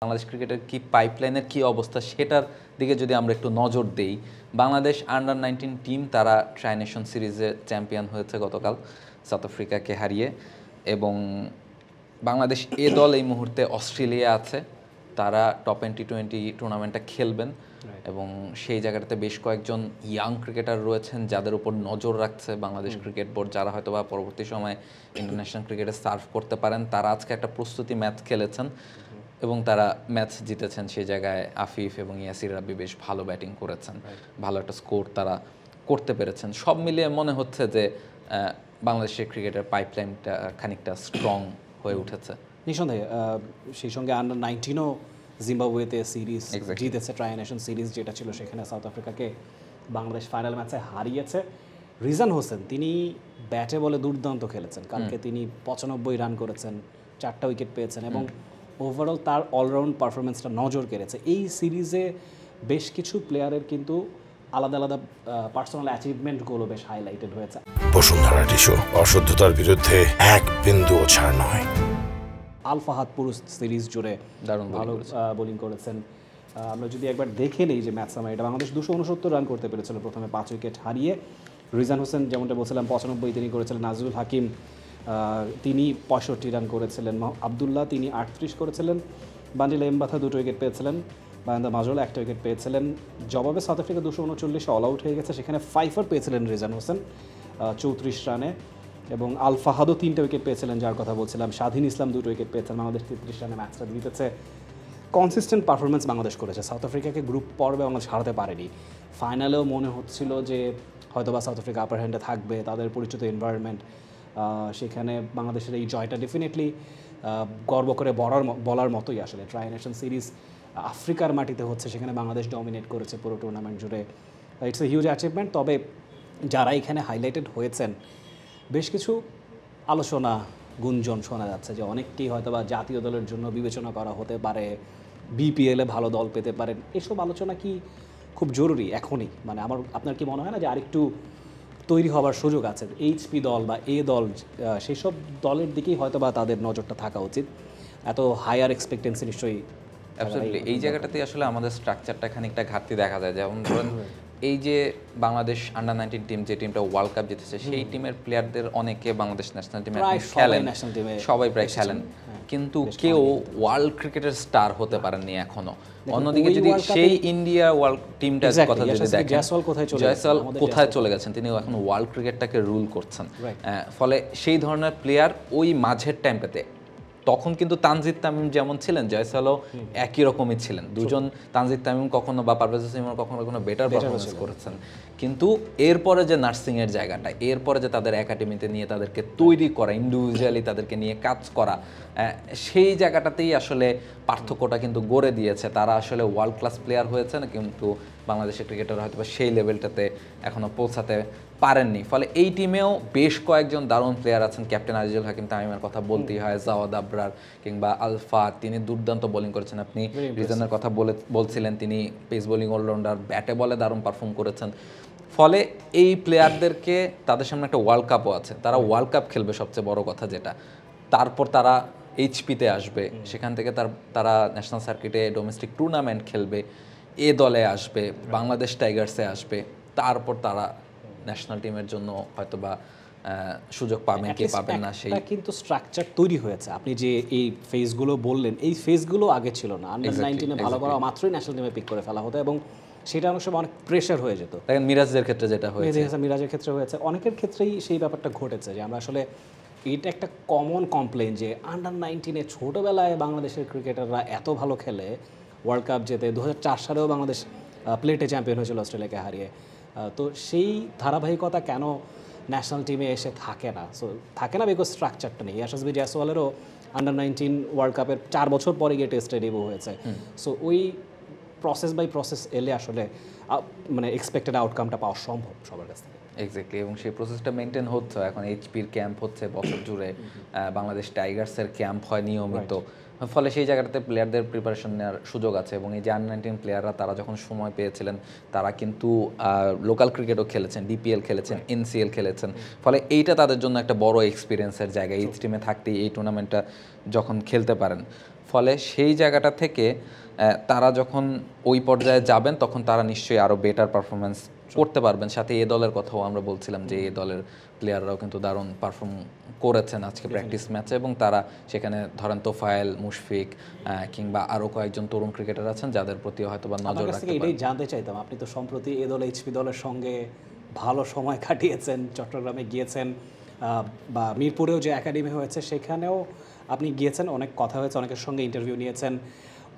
বাংলাদেশ ক্রিকেটের কি পাইপলাইনের কি অবস্থা সেটার দিকে যদি আমরা একটু নজর দেই, বাংলাদেশ আন্ডার-19 টিম তারা ট্রাই নেশন সিরিজে চ্যাম্পিয়ন হয়েছে গতকাল সাউথ আফ্রিকাকে হারিয়ে। এবং বাংলাদেশ এ দল এই মুহূর্তে অস্ট্রেলিয়া আছে, তারা টপ টি20 টুর্নামেন্টটা খেলবেন এবং সেই জায়গাটাতে বেশ কয়েকজন ইয়াং ক্রিকেটার রয়েছেন যাদের উপর নজর রাখছে বাংলাদেশ ক্রিকেট বোর্ড, যারা হয়তো বা পরবর্তী সময়ে ইন্টারন্যাশনাল ক্রিকেটে সার্ভ করতে পারেন। তারা আজকে একটা প্রস্তুতি ম্যাচ খেলেছেন এবং তারা ম্যাচ জিতেছেন। সেই জায়গায় আফিফ এবং ইয়াসির রাব্বি বেশ ভালো ব্যাটিং করেছেন, ভালো একটা স্কোর তারা করতে পেরেছেন। সব মিলিয়ে মনে হচ্ছে যে বাংলাদেশের ক্রিকেটের পাইপলাইনটা খানিকটা স্ট্রং হয়ে উঠেছে। নিঃসন্দেহে সেই সঙ্গে আন্ডার-19ও জিম্বাবুয়েতে সিরিজ জিতেছে, ট্রাই নেশন সিরিজ যেটা ছিল, সেখানে সাউথ আফ্রিকাকে বাংলাদেশ ফাইনাল ম্যাচে হারিয়েছে। রিজান হোসেন তিনি ব্যাটে বলে দুর্দান্ত খেলেছেন, কালকে তিনি 95 রান করেছেন, 4টা উইকেট পেয়েছেন এবং ওভারঅল তার অলরাউন্ড পারফরমেন্সটা নজর কেড়েছে। এই সিরিজে বেশ কিছু প্লেয়ারের কিন্তু আলাদা আলাদা পার্সোনাল অ্যাচিভমেন্টগুলো বেশ হাইলাইটেড হয়েছে। বসুন্ধরা টিস্যু, অশুদ্ধতার বিরুদ্ধে এক বিন্দুও ছাড় নয়। আল ফাহাদ পুরো সিরিজ জুড়ে দারুণ ভালো বোলিং করেছেন। আমরা যদি একবার দেখে নেই যে ম্যাচ সামারি, এটা বাংলাদেশ 269 রান করতে পেরেছিল প্রথমে 5 উইকেট হারিয়ে। রিজান হোসেন যেমনটা বলছিলাম 95 তিনি করেছিলেন, নাজরুল হাকিম তিনি 65 রান করেছিলেন, আবদুল্লাহ তিনি 38 করেছিলেন, বান্ডিলা এমবাথা 2 উইকেট পেয়েছিলেন, বায়ান্দা মাজল 1টা উইকেট পেয়েছিলেন। জবাবে সাউথ আফ্রিকা 239 অল আউট হয়ে গেছে, সেখানে 5 পেয়েছিলেন রিজান হোসেন 34 রানে এবং আল ফাহাদও 3টা উইকেট পেয়েছিলেন, যার কথা বলছিলাম। স্বাধীন ইসলাম 2 উইকেট পেয়েছেন। বাংলাদেশ 33 রানে ম্যাচটা জিতেছে। কনসিস্টেন্ট পারফরমেন্স বাংলাদেশ করেছে, সাউথ আফ্রিকাকে গ্রুপ পর্বে বাংলাদেশ হারাতে পারেনি। ফাইনালেও মনে হচ্ছিল যে হয়তোবা সাউথ আফ্রিকা আপার হ্যান্ডে থাকবে, তাদের পরিচিত এনভায়রনমেন্ট, সেখানে বাংলাদেশের এই জয়টা ডেফিনেটলি গর্ব করে বলার মতোই। আসলে ট্রাই নেশন সিরিজ আফ্রিকার মাটিতে হচ্ছে, সেখানে বাংলাদেশ ডমিনেট করেছে পুরো টুর্নামেন্ট জুড়ে। It's a huge achievement. তবে যারা এখানে হাইলাইটেড হয়েছেন, বেশ কিছু আলোচনা গুঞ্জন শোনা যাচ্ছে যে অনেককেই হয়তোবা জাতীয় দলের জন্য বিবেচনা করা হতে পারে, বিপিএলে ভালো দল পেতে পারেন। এসব আলোচনা কি খুব জরুরি এখনই? মানে আপনার কি মনে হয় না যে আরেকটু তৈরি হওয়ার সুযোগ আছে? এইচপি দল বা এ দল, সেই সব দলের দিকেই হয়তোবা তাদের নজরটা থাকা উচিত। এত হায়ার এক্সপেক্টেন্সি নিশ্চয়ই। অ্যাবসলিউটলি, এই জায়গাটাতে আসলে আমাদের স্ট্রাকচারটা খানিকটা ঘাটতি দেখা যায়। যেমন ধরেন এই যে বাংলাদেশ আন্ডার-19 টিম, যে টিমটা ওয়ার্ল্ড কাপ জিতেছে, সেই টিমের প্লেয়ারদের অনেকে বাংলাদেশ ন্যাশনাল টিমে খেলেন, সবাই প্রায় খেলেন, কিন্তু কেউ ওয়ার্ল্ড ক্রিকেটের স্টার হতে পারেননি এখনো। অন্যদিকে যদি সেই ইন্ডিয়া ওয়ার্ল্ড টিমটার কথা যদি দেখেন, জয়সওয়াল কোথায় চলে গেছেন, তিনি এখন ওয়ার্ল্ড ক্রিকেটটাকে রুল করছেন। ফলে সেই ধরনের প্লেয়ার ওই মাঝের টাইমটাতে, তখন কিন্তু তানজিদ তামিম যেমন ছিলেন, জয়সওয়ালও একই রকমই ছিলেন। দুজন, তানজিদ তামিম কখনো বা পারভেজ হোসেন কখনো বেটার পারফরমেন্স করেছেন, কিন্তু এরপরে যে নার্সিংয়ের জায়গাটা, এরপরে যে তাদের একাডেমিতে নিয়ে তাদেরকে তৈরি করা, ইন্ডিভিজুয়ালি তাদেরকে নিয়ে কাজ করা, সেই জায়গাটাতেই আসলে পার্থক্যটা কিন্তু গড়ে দিয়েছে। তারা আসলে ওয়ার্ল্ড ক্লাস প্লেয়ার হয়েছে না, কিন্তু বাংলাদেশের ক্রিকেটার হয়তো সেই লেভেলটাতে এখনও পৌঁছাতে পারেননি। ফলে এই টিমেও বেশ কয়েকজন দারুণ প্লেয়ার আছেন। ক্যাপ্টেন আজিজুল হাকিম তামিমের কথা বলতেই হয়, জাওয়াদ আবরার কিংবা আলফা, তিনি দুর্দান্ত বোলিং করেছেন। আপনি রিজনের কথা বলছিলেন, তিনি পেস বোলিং অলরাউন্ডার, ব্যাটে বলে দারুণ পারফর্ম করেছেন। ফলে এই প্লেয়ারদেরকে, তাদের সামনে একটা ওয়ার্ল্ড কাপও আছে, তারা ওয়ার্ল্ড কাপ খেলবে সবচেয়ে বড় কথা যেটা। তারপর তারা এইচপিতে আসবে, সেখান থেকে তারা ন্যাশনাল সার্কিটে ডোমেস্টিক টুর্নামেন্ট খেলবে, এ দলে আসবে, বাংলাদেশ টাইগার্সে আসবে, তারপর তারা ন্যাশনাল টিমের জন্য হয়তোবা সুযোগ পাবেন কি পাবেন না, সেই কিন্তু স্ট্রাকচার তৈরি হয়েছে। আপনি যে এই ফেজগুলো বললেন, এই ফেজগুলো আগে ছিল না। আন্ডার-19 ভালো করা মাত্রই ন্যাশনাল টিমে পিক করে ফেলা হতো এবং সেটা অনেক সময় অনেক প্রেশার হয়ে যেত। দেখেন মিরাজের ক্ষেত্রে যেটা হয়েছে, মিরাজের ক্ষেত্রে হয়েছে, অনেকের ক্ষেত্রেই সেই ব্যাপারটা ঘটেছে যে আমরা আসলে, এটা একটা কমন কমপ্লেন যে আন্ডার-19 ছোটোবেলায় বাংলাদেশের ক্রিকেটাররা এত ভালো খেলে, ওয়ার্ল্ড কাপ জেতে, 2004 সালেও বাংলাদেশ প্লেটে চ্যাম্পিয়ন হয়েছিল অস্ট্রেলিয়াকে হারিয়ে। তো সেই ধারাবাহিকতা কেন ন্যাশনাল টিমে এসে থাকে না? থাকে না বিকজ স্ট্রাকচারটা নেই। ইয়াশাসবি জয়সওয়ালেরও আন্ডার-19 ওয়ার্ল্ড কাপের 4 বছর পরে গিয়ে টেস্টে ডেবিউ হয়েছে। সো ওই প্রসেস বাই প্রসেস এলে আসলে মানে এক্সপেক্টেড আউটকামটা পাওয়া সম্ভব সবার কাছ থেকে। এক্স্যাক্টলি, এবং সেই প্রসেসটা মেনটেন হচ্ছে। এখন এইচপির ক্যাম্প হচ্ছে বছর জুড়ে, বাংলাদেশ টাইগার্সের ক্যাম্প হয় নিয়মিত, ফলে সেই জায়গাটাতে প্লেয়ারদের প্রিপারেশন নেওয়ার সুযোগ আছে। এবং এই যে আন্ডার-19 প্লেয়াররা, তারা যখন সময় পেয়েছিলেন, তারা কিন্তু লোকাল ক্রিকেটও খেলেছেন, ডিপিএল খেলেছেন, এনসিএল খেলেছেন। ফলে এইটা তাদের জন্য একটা বড় এক্সপিরিয়েন্সের জায়গা, এই টিমে থাকতেই এই টুর্নামেন্টটা যখন খেলতে পারেন। ফলে সেই জায়গাটা থেকে তারা যখন ওই পর্যায়ে যাবেন তখন তারা নিশ্চয়ই আরও বেটার পারফরমেন্স করতে পারবেন। সাথে এ দলের কথাও আমরা বলছিলাম যে এ দলের প্লেয়াররাও কিন্তু দারুণ পারফর্ম করেছেন আজকে প্র্যাকটিস ম্যাচে, এবং তারা সেখানে ধরেন তোফায়েল, মুশফিক কিংবা আরও কয়েকজন তরুণ ক্রিকেটার আছেন যাদের প্রতি হয়তো বা নজর রাখতে পারেন। এটাই জানতে চাইতাম, আপনি তো সম্প্রতি এ দল এইচপি দলের সঙ্গে ভালো সময় কাটিয়েছেন, চট্টগ্রামে গিয়েছেন বা মিরপুরেও যে একাডেমি হয়েছে সেখানেও আপনি গিয়েছেন, অনেক কথা হয়েছে, অনেকের সঙ্গে ইন্টারভিউ নিয়েছেন।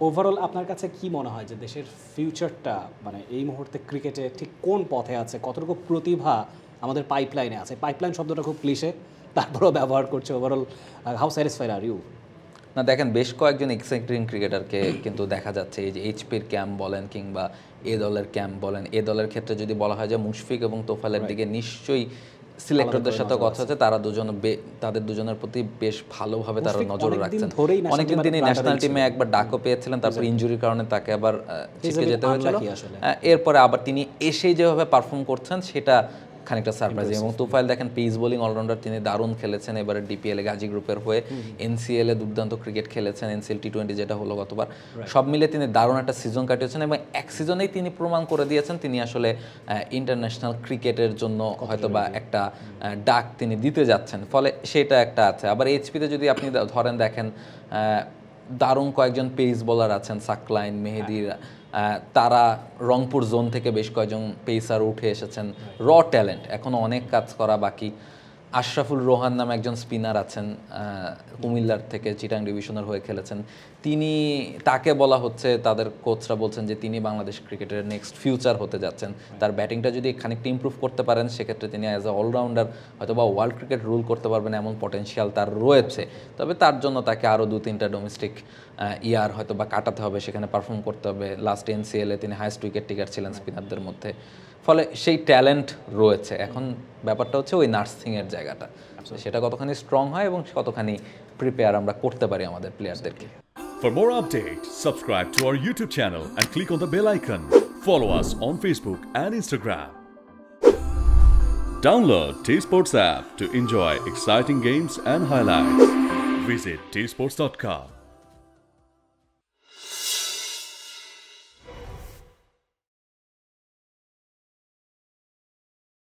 ওভারঅল আপনার কাছে কি মনে হয় যে দেশের ফিউচারটা মানে এই মুহূর্তে ক্রিকেটে ঠিক কোন পথে আছে, কতটুকু প্রতিভা আমাদের পাইপলাইনে আছে? পাইপলাইন শব্দটা খুব ক্লিশে, তারপরেও ব্যবহার করছে। Overall how satisfied are you? না দেখেন, বেশ কয়েকজন এক্সাইটিং ক্রিকেটারকে কিন্তু দেখা যাচ্ছে, এই যে এইচপির ক্যাম্প বলেন কিংবা এ দলের ক্যাম্প বলেন। এ দলের ক্ষেত্রে যদি বলা হয় যে মুশফিক এবং তোফালের দিকে নিশ্চয়ই সিলেক্টরদের সাথে কথা হচ্ছে, তারা তাদের দুজনের প্রতি বেশ ভালোভাবে তারা নজর রাখছেন। অনেকদিন তিনি ন্যাশনাল টিমে একবার ডাকও পেয়েছিলেন, তারপর ইনজুরির কারণে তাকে আবার ছিটকে যেতে হয়েছিল। এরপরে আবার তিনি এসেই যেভাবে পারফর্ম করছেন সেটা খানিকটা সারপ্রাইজিং। এবং তোফায়েল দেখেন পেস বোলিং অলরাউন্ডার, তিনি দারুণ খেলেছেন এবারে ডিপিএল এ গাজী গ্রুপের হয়ে, এনসিএল এ দুর্দান্ত ক্রিকেট খেলেছেন, এনসিএল টি20 যেটা হলো গতবার। সব মিলে তিনি দারুণ একটা সিজন কাটিয়েছেন এবং এক সিজনেই তিনি প্রমাণ করে দিয়েছেন তিনি আসলে ইন্টারন্যাশনাল ক্রিকেটের জন্য হয়তো বা একটা ডাক তিনি দিতে যাচ্ছেন, ফলে সেটা একটা আছে। আবার এইচপিতে যদি আপনি ধরেন দেখেন দারুণ কয়েকজন পেস বোলার আছেন, সাকলাইন, মেহেদির, তারা রংপুর জোন থেকে বেশ কয়েকজন পেসার উঠে এসেছেন, র ট্যালেন্ট, এখনও অনেক কাজ করা বাকি। আশরাফুল রোহান নামে একজন স্পিনার আছেন, কুমিল্লার থেকে চিটাং ডিভিশনের হয়ে খেলেছেন, তাকে বলা হচ্ছে, তাদের কোচরা বলছেন যে তিনি বাংলাদেশ ক্রিকেটের নেক্সট ফিউচার হতে যাচ্ছেন। তার ব্যাটিংটা যদি খানিকটা ইমপ্রুভ করতে পারেন সেক্ষেত্রে তিনি অ্যাজ এ অলরাউন্ডার হয়তো বা ওয়ার্ল্ড ক্রিকেট রুল করতে পারবেন এমন পটেনশিয়াল তার রয়েছে। তবে তার জন্য তাকে আরও 2-3টা ডোমেস্টিক ইয়ার হয়তো বা কাটাতে হবে, সেখানে পারফর্ম করতে হবে। লাস্ট এনসিএল এ তিনি হাইয়েস্ট উইকেট টেকার ছিলেন স্পিনারদের মধ্যে, ফলে সেই ট্যালেন্ট রয়েছে। এখন ব্যাপারটা হচ্ছে ওই নার্সিংয়ের জায়গাটা, সেটা কতখানি স্ট্রং হয় এবং কতখানি প্রিপেয়ার আমরা করতে পারি আমাদের প্লেয়ারদেরকে। For more updates, subscribe to our YouTube channel and click on the bell icon. Follow us on Facebook and Instagram. Download T-Sports app to enjoy exciting games and highlights. Visit tsports.com.